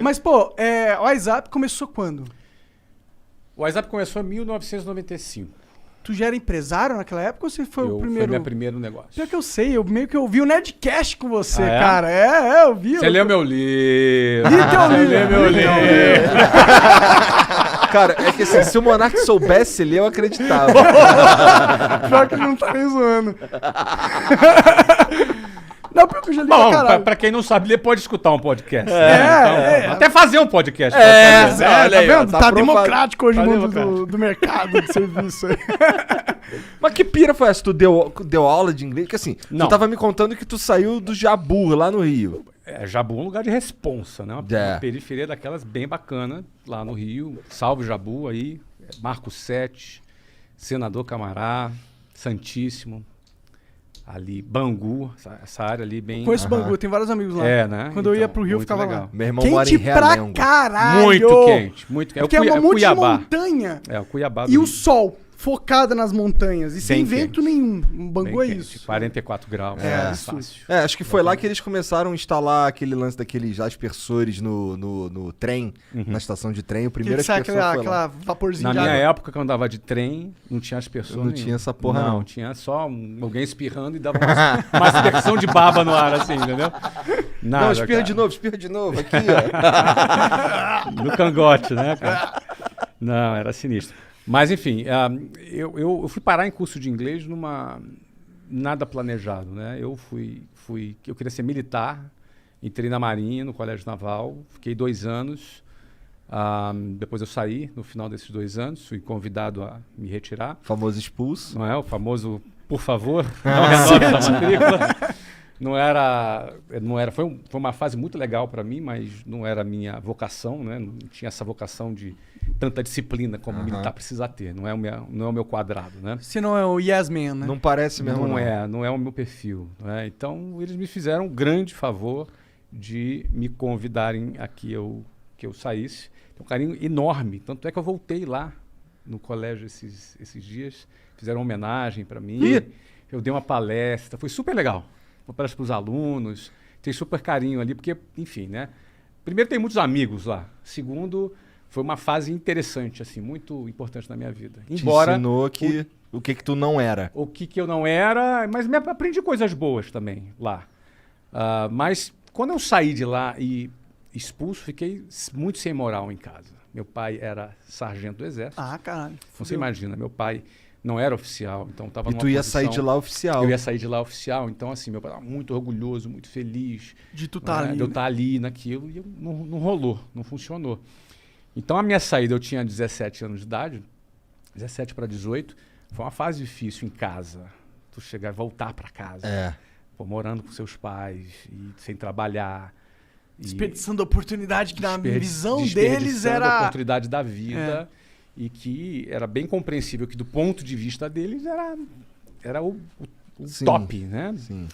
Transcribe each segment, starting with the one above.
Mas, pô, o WhatsApp começou quando? O WhatsApp começou em 1995. Tu já era empresário naquela época ou você foi o primeiro? Foi meu primeiro negócio. Pior que eu sei, eu meio que ouvi o Nerdcast com você, é? cara. Eu vi. Você leu meu livro. Li teu livro. Leu meu livro. Cara, é que assim, se o Monark soubesse ler, eu acreditava. Pior que ele não tá nem zoando. Não, porque eu já li Bom, pra caralho. pra quem não sabe ler, pode escutar um podcast. Até fazer um podcast. Tá olha aí, ó, vendo? tá Tá aprovado. democrático hoje o Tá mundo democrático. do mercado de serviço. Mas que pira foi essa? Tu deu aula de inglês? Porque assim, Não. tu tava me contando que tu saiu do Jabu, lá no Rio. Jabu é um lugar de responsa, né? Uma periferia daquelas bem bacana, lá no Rio. Salve Jabu aí, Marco 7, Senador Camará, Santíssimo, ali, Bangu, essa área ali bem... Conheço Bangu, tem vários amigos lá. né? Quando eu ia pro Rio, eu muito ficava legal. lá. Meu irmão mora em Quente pra Realengo. caralho! Muito quente, muito quente. Porque é um monte de Cuiabá. montanha. É, o Cuiabá do E o Rio. sol, focado nas montanhas. E sem Bem vento quente. nenhum. Bangu Bem é quente, isso. 44 graus. Fácil. Acho que foi lá que eles começaram a instalar aquele lance daqueles aspersores no trem, na estação de trem. O primeiro Que sai aspersor foi lá. aquela vaporzinha Na de minha água. época, quando eu andava de trem, não tinha aspersor Não nenhum. tinha essa porra, não. Tinha só alguém espirrando e dava uma aspersão de baba no ar, assim, entendeu? Nada, Não, espirra cara. de novo, aqui, ó. No cangote, né, cara? Não, era sinistro. Mas, enfim, eu fui parar em curso de inglês nada planejado, né? Eu queria ser militar, entrei na Marinha, no Colégio Naval, fiquei 2 anos. Depois eu saí, no final desses 2 anos, fui convidado a me retirar. Famoso expulso. Não é? O famoso, por favor, não renove essa matrícula. Não era, foi uma fase muito legal para mim, mas não era a minha vocação, né? Não tinha essa vocação de tanta disciplina como militar precisa ter. Não é o meu quadrado, né? Se não é o Yes Man, né? Não parece mesmo, Não é o meu perfil. Né? Então, eles me fizeram um grande favor de me convidarem a que eu saísse. Tem um carinho enorme. Tanto é que eu voltei lá no colégio esses dias. Fizeram uma homenagem para mim. Eu dei uma palestra. Foi super legal. Uma palestra para os alunos. Tem super carinho ali, porque, enfim, né? Primeiro, tem muitos amigos lá. Segundo, foi uma fase interessante, assim, muito importante na minha vida. Embora te ensinou o que tu não era. o que eu não era, mas aprendi coisas boas também lá. Mas quando eu saí de lá e expulso, fiquei muito sem moral em casa. Meu pai era sargento do exército. Caralho. Você imagina, meu pai não era oficial, então estava E tu ia sair de lá oficial. Eu ia sair de lá oficial, então assim, meu pai estava muito orgulhoso, muito feliz. De tu tá ali. De eu estar ali naquilo, e não rolou, não funcionou. Então a minha saída, eu tinha 17 anos de idade, 17 para 18, foi uma fase difícil em casa. Tu chegar e voltar para casa. Pô, morando com seus pais, e sem trabalhar. Desperdiçando a oportunidade que na visão deles era... a oportunidade da vida. E que era bem compreensível que do ponto de vista deles era o top, né? Sim.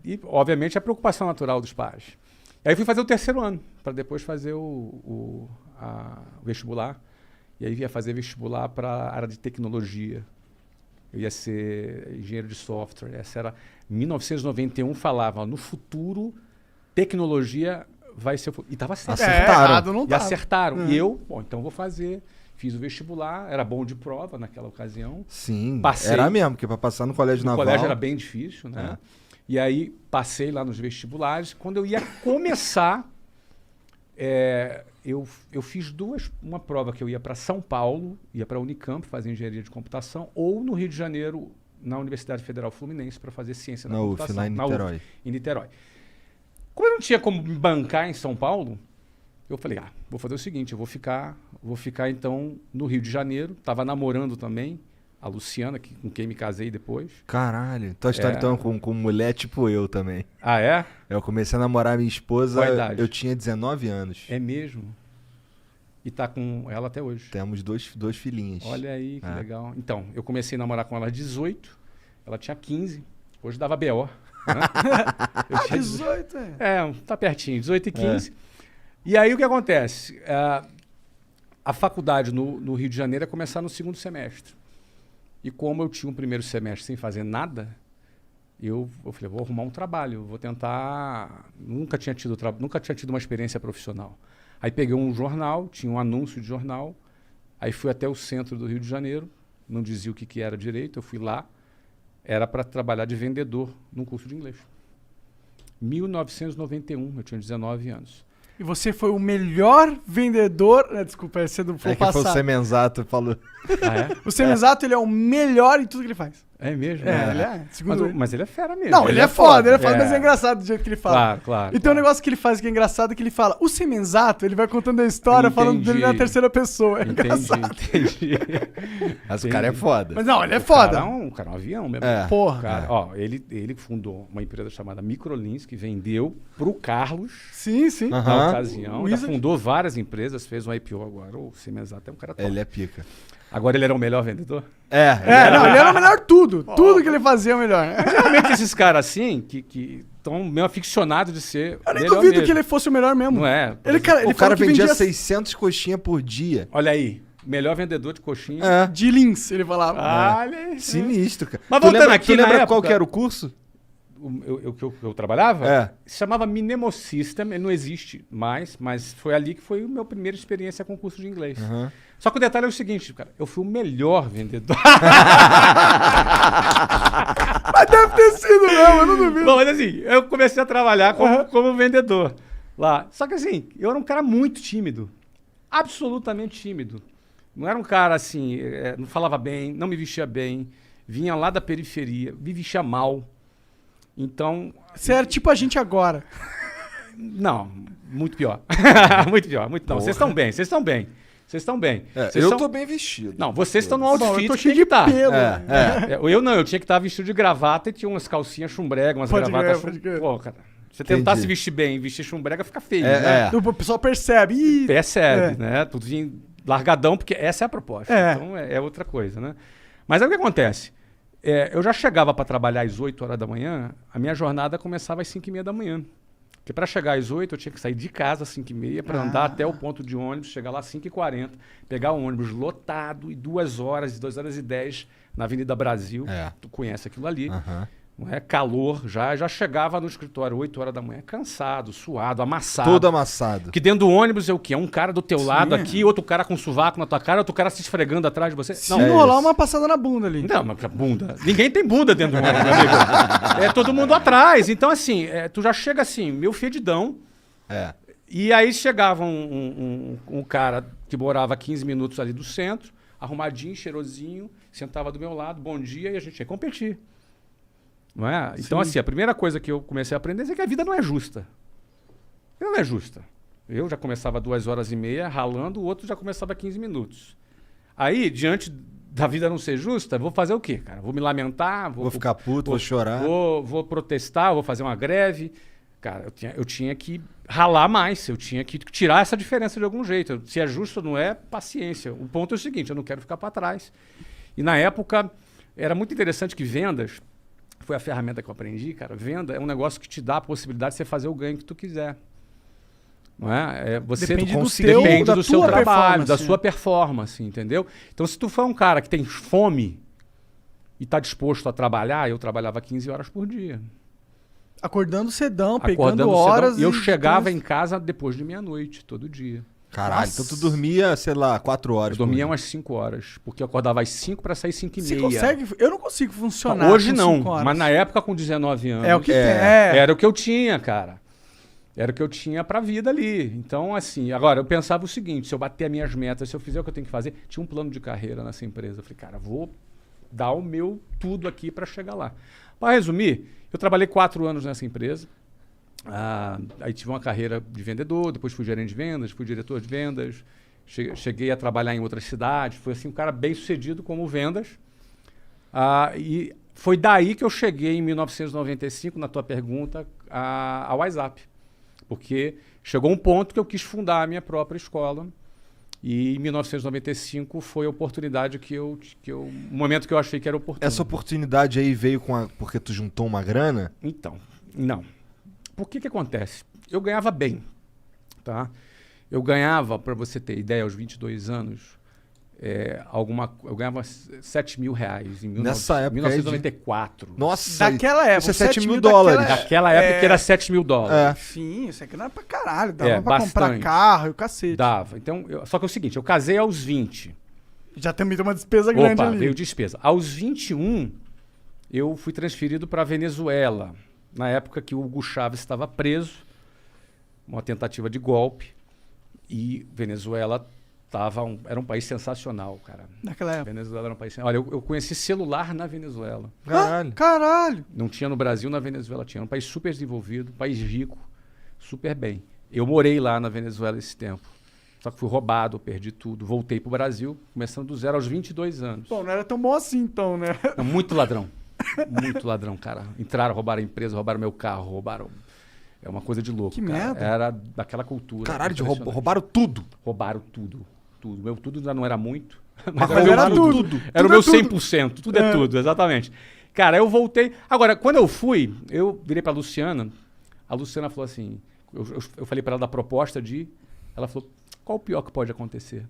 E, obviamente, a preocupação natural dos pais. E aí fui fazer o 3º ano, para depois fazer o vestibular. E aí ia fazer vestibular para a área de tecnologia. Eu ia ser engenheiro de software. Essa era... Em 1991 falava, no futuro, tecnologia vai ser... E estava certo. Acertaram. Não E tava. acertaram. E eu, então vou fazer. Fiz o vestibular, era bom de prova naquela ocasião. Sim, Passei. era mesmo, porque para passar no colégio naval... O colégio era bem difícil, né? E aí passei lá nos vestibulares. Quando eu ia começar, eu fiz uma prova que eu ia para São Paulo, ia para a Unicamp fazer engenharia de computação, ou no Rio de Janeiro, na Universidade Federal Fluminense, para fazer ciência da computação. UF, lá em Niterói. Em Niterói. Como eu não tinha como me bancar em São Paulo, eu falei, vou fazer o seguinte, eu vou ficar então no Rio de Janeiro. Tava namorando também a Luciana, com quem me casei depois. Caralho, tua história então com mulher tipo eu também. Ah, é? Eu comecei a namorar minha esposa, Qual a idade? eu tinha 19 anos. É mesmo? E tá com ela até hoje? Temos dois filhinhos. Olha aí, que legal. Então, eu comecei a namorar com ela aos 18, ela tinha 15, hoje dava BO. Né? Eu tinha 18, tá pertinho, 18 e 15. E aí o que acontece? A faculdade no Rio de Janeiro ia começar no 2º semestre. E como eu tinha um 1º semestre sem fazer nada, eu falei, vou arrumar um trabalho, vou tentar... Nunca tinha tido uma experiência profissional. Aí peguei um jornal, tinha um anúncio de jornal, aí fui até o centro do Rio de Janeiro, não dizia o que era direito, eu fui lá, era para trabalhar de vendedor num curso de inglês. 1991, eu tinha 19 anos. E você foi o melhor vendedor... Desculpa, esse é do É que passado. foi o Semenzato falou. Ah, é? O Semenzato, ele é o melhor em tudo que ele faz. É mesmo? Ele é. Segundo ele. Mas ele é fera mesmo. Não, ele é foda, É. mas é engraçado do jeito que ele fala. Claro, claro. E tem um negócio que ele faz que é engraçado, que ele fala, o Semenzato, ele vai contando a história, falando dele na terceira pessoa. É engraçado. Entendi. Mas o cara é foda. Mas não, ele é foda. Cara é um avião mesmo. É. Porra. Cara, ó, ele fundou uma empresa chamada Microlins, que vendeu pro Carlos, Sim, sim. Aham. na ocasião. O Já Wizard. fundou várias empresas, fez um IPO agora. O Semenzato é um cara top. Ele é pica. Agora ele era o melhor vendedor? Não, ele era o melhor tudo. Tudo que ele fazia é o melhor. Realmente esses caras assim, que estão meio aficionados de ser Eu nem melhor duvido mesmo. que ele fosse o melhor mesmo. Não é? Ele, cara, ele O cara falou que vendia vendia 600 coxinhas por dia. Olha aí, melhor vendedor de coxinha. É. de Lins, ele falava. Olha aí. Sinistro, cara. Mas Tu voltando lembra, aqui, tu na lembra qual época- que era o curso? Eu trabalhava? É. Se chamava Minemo System, ele não existe mais, mas foi ali que foi a minha primeira experiência com curso de inglês. Aham. Só que o detalhe é o seguinte, cara, eu fui o melhor vendedor. Mas deve ter sido mesmo, eu não duvido. Bom, mas assim, eu comecei a trabalhar como vendedor lá. Só que assim, eu era um cara muito tímido. Absolutamente tímido. Não era um cara assim, não falava bem, não me vestia bem, vinha lá da periferia, me vestia mal. Então, Você era tipo a gente agora. não, muito pior. Muito pior, muito não. Vocês estão bem, vocês estão bem. Vocês estão bem. Vocês eu são- tô bem vestido. Não, vocês estão no Bom, outfit eu tô que cheio tem de que estar. pelo. Eu não, eu tinha que estar vestido de gravata e tinha umas calcinhas chumbrega, umas Pode gravatas crer, pode crer. Pô, cara, você tentar Entendi. se vestir bem e vestir chumbrega fica feio, É, né? é. O pessoal percebe. Ih, Percebe, né? Tudo vinha largadão, porque essa é a proposta. É. Então é outra coisa, né? Mas aí o que acontece? Eu já chegava para trabalhar às 8 horas da manhã, a minha jornada começava às 5h30 da manhã. Porque para chegar às 8 eu tinha que sair de casa às 5h30 para andar até o ponto de ônibus, chegar lá às 5h40, pegar o ônibus lotado e 2 horas, 2h10 na Avenida Brasil. É. Tu conhece aquilo ali. Aham. Não é? Calor, já chegava no escritório 8 horas da manhã, cansado, suado, amassado. Todo amassado. Porque dentro do ônibus é o quê? É um cara do teu Sim. lado aqui, outro cara com sovaco na tua cara, outro cara se esfregando atrás de você. se Não, é não rolar isso. uma passada na bunda ali. não, mas que bunda. Ninguém tem bunda dentro do ônibus, meu amigo. É todo mundo atrás. Então, assim, tu já chega assim, meio fedidão. É. E aí chegava um cara que morava a 15 minutos ali do centro, arrumadinho, cheirosinho, sentava do meu lado, bom dia, e a gente ia competir. Não é? Então, assim, a primeira coisa que eu comecei a aprender é que a vida não é justa. A vida não é justa. Eu já começava 2h30 ralando, o outro já começava 15 minutos. Aí, diante da vida não ser justa, vou fazer o quê, cara? Vou me lamentar? Vou ficar puto, vou chorar. Vou protestar, vou fazer uma greve. Cara, eu tinha que ralar mais, eu tinha que tirar essa diferença de algum jeito. Se é justo ou não é, paciência. O ponto é o seguinte, eu não quero ficar para trás. E na época, era muito interessante que vendas, foi a ferramenta que eu aprendi, cara. Venda é um negócio que te dá a possibilidade de você fazer o ganho que tu quiser. Não é? Você Depende do consegue- teu- depende da do seu tua trabalho, da performance. sua performance, entendeu? Então, se tu for um cara que tem fome e está disposto a trabalhar, eu trabalhava 15 horas por dia. Acordando cedão, pegando Acordando horas. cedão. E eu e chegava depois- em casa depois de meia-noite, todo dia. Caralho, Nossa. então tu dormia, sei lá, 4 horas. Eu dormia por umas 5 horas, porque eu acordava às 5 para sair 5h30. Você consegue? Eu não consigo funcionar. Hoje com não, 5 horas. mas na época com 19 anos. É o que É. tem. É. Era o que eu tinha, cara. Era o que eu tinha pra vida ali. Então, assim, agora eu pensava o seguinte: se eu bater as minhas metas, se eu fizer o que eu tenho que fazer, tinha um plano de carreira nessa empresa. Eu falei, cara, vou dar o meu tudo aqui pra chegar lá. Para resumir, eu trabalhei 4 anos nessa empresa. Aí tive uma carreira de vendedor, depois fui gerente de vendas, fui diretor de vendas, cheguei a trabalhar em outras cidades, fui assim um cara bem sucedido como vendas. E foi daí que eu cheguei em 1995, na tua pergunta, ao WhatsApp. Porque chegou um ponto que eu quis fundar a minha própria escola. E em 1995 foi a oportunidade o momento que eu achei que era oportuno. Essa oportunidade aí veio porque tu juntou uma grana? Então, não. Por que acontece? Eu ganhava bem, tá? Eu ganhava, para você ter ideia, aos 22 anos, eu ganhava 7 mil reais em Nessa época 1994. Nossa, Daquela época. isso é 7 mil daquela dólares. época. Naquela época era 7 mil dólares. Sim, isso aqui não era pra caralho. Dava pra bastante. comprar carro e o cacete. Dava. Então, só que é o seguinte, eu casei aos 20. Já também tem uma despesa grande Opa, ali. veio despesa. Aos 21, eu fui transferido para Venezuela. Na época que o Hugo Chávez estava preso, uma tentativa de golpe. E Venezuela era um país sensacional, cara. Naquela época. Venezuela era um país... Olha, eu conheci celular na Venezuela. Caralho. Caralho. Não tinha no Brasil, na Venezuela tinha. Era um país super desenvolvido, um país rico, super bem. Eu morei lá na Venezuela esse tempo. Só que fui roubado, perdi tudo. Voltei pro Brasil, começando do zero aos 22 anos. Pô, não era tão bom assim então, né? Não, muito ladrão. Muito ladrão, cara. Entraram, roubaram a empresa, roubaram meu carro, roubaram... É uma coisa de louco, Que cara. merda. Era daquela cultura. Caralho, impressionante. roubaram tudo. Roubaram tudo. Tudo. Meu tudo já não era muito. Mas Mas era meu tudo. Era o Tudo meu é tudo. 100%. Tudo é tudo, exatamente. Cara, eu voltei... Agora, quando eu fui, eu virei pra Luciana. A Luciana falou assim... Eu falei pra ela da proposta de... Ela falou, qual o pior que pode acontecer?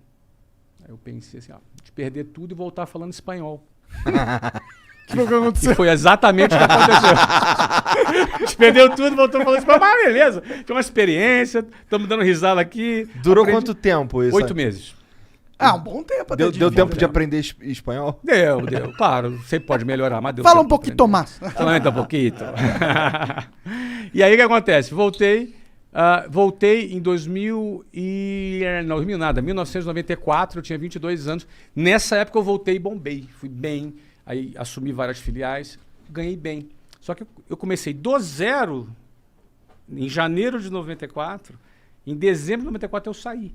Aí eu pensei assim, de perder tudo e voltar falando espanhol. Que foi o que aconteceu? E foi exatamente o que aconteceu. A gente perdeu tudo, voltou falando espanhol. Mas beleza, tinha uma experiência, estamos dando risada aqui. Durou quanto tempo isso? 8 meses. Ah, um bom tempo até. Deu tempo de aprender espanhol? Deu. Claro, sempre pode melhorar, mas deu. Fala um tempo de pouquinho, aprender. Tomás. Solamente um pouquinho. E aí o que acontece? Voltei em 1994, eu tinha 22 anos. Nessa época eu voltei e bombei. Fui bem, aí assumi várias filiais, ganhei bem. Só que eu comecei do zero em janeiro de 94, em dezembro de 94 eu saí.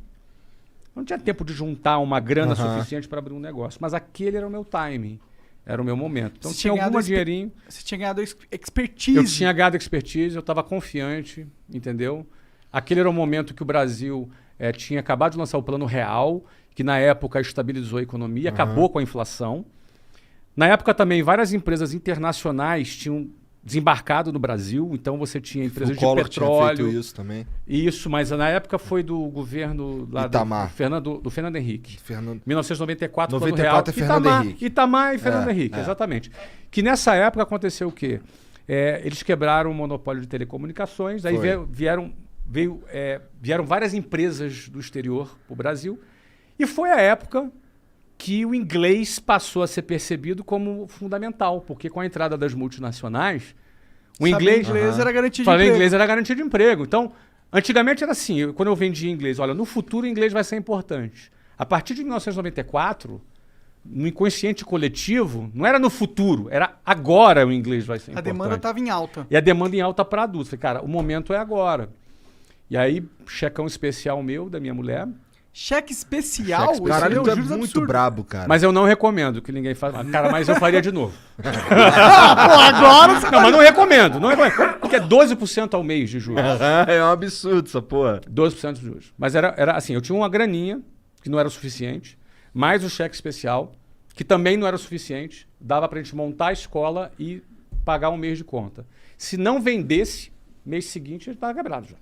Não tinha tempo de juntar uma grana suficiente para abrir um negócio, mas aquele era o meu timing. Era o meu momento. Então tinha algum dinheirinho. Você tinha ganhado expertise. Eu tinha ganhado expertise, eu estava confiante, entendeu? Aquele era o momento que o Brasil tinha acabado de lançar o Plano Real, que na época estabilizou a economia, acabou com a inflação. Na época também, várias empresas internacionais tinham desembarcado no Brasil, então você tinha empresas de Collor petróleo. tinha feito isso também. Isso, mas na época foi do governo lá Itamar. do Fernando Henrique. Fernando... 1994, 94 Plano é Real. Fernando Henrique. Itamar e Fernando Henrique, exatamente. Que nessa época aconteceu o quê? Eles quebraram o monopólio de telecomunicações, aí vieram várias empresas do exterior para o Brasil, e foi a época que o inglês passou a ser percebido como fundamental, porque com a entrada das multinacionais, o inglês era garantia de falar emprego. inglês era garantia de emprego. Então, antigamente era assim, quando eu vendia inglês, olha, no futuro o inglês vai ser importante. A partir de 1994, no inconsciente coletivo, não era no futuro, era agora o inglês vai ser A importante. demanda estava em alta. E a demanda em alta para adultos. Falei, cara, o momento é agora. E aí, checão especial meu, da minha mulher. Cheque especial? Esse Caralho, é um tu é juros muito absurdo. brabo, cara. Mas eu não recomendo que ninguém faça. Cara, mas eu faria de novo. Pô, agora você... Não, mas não recomendo. Porque é 12% ao mês de juros. É um absurdo essa porra. 12% de juros. Mas era assim, eu tinha uma graninha, que não era o suficiente, mais o cheque especial, que também não era o suficiente, dava pra gente montar a escola e pagar um mês de conta. Se não vendesse, mês seguinte, a gente tava quebrado já.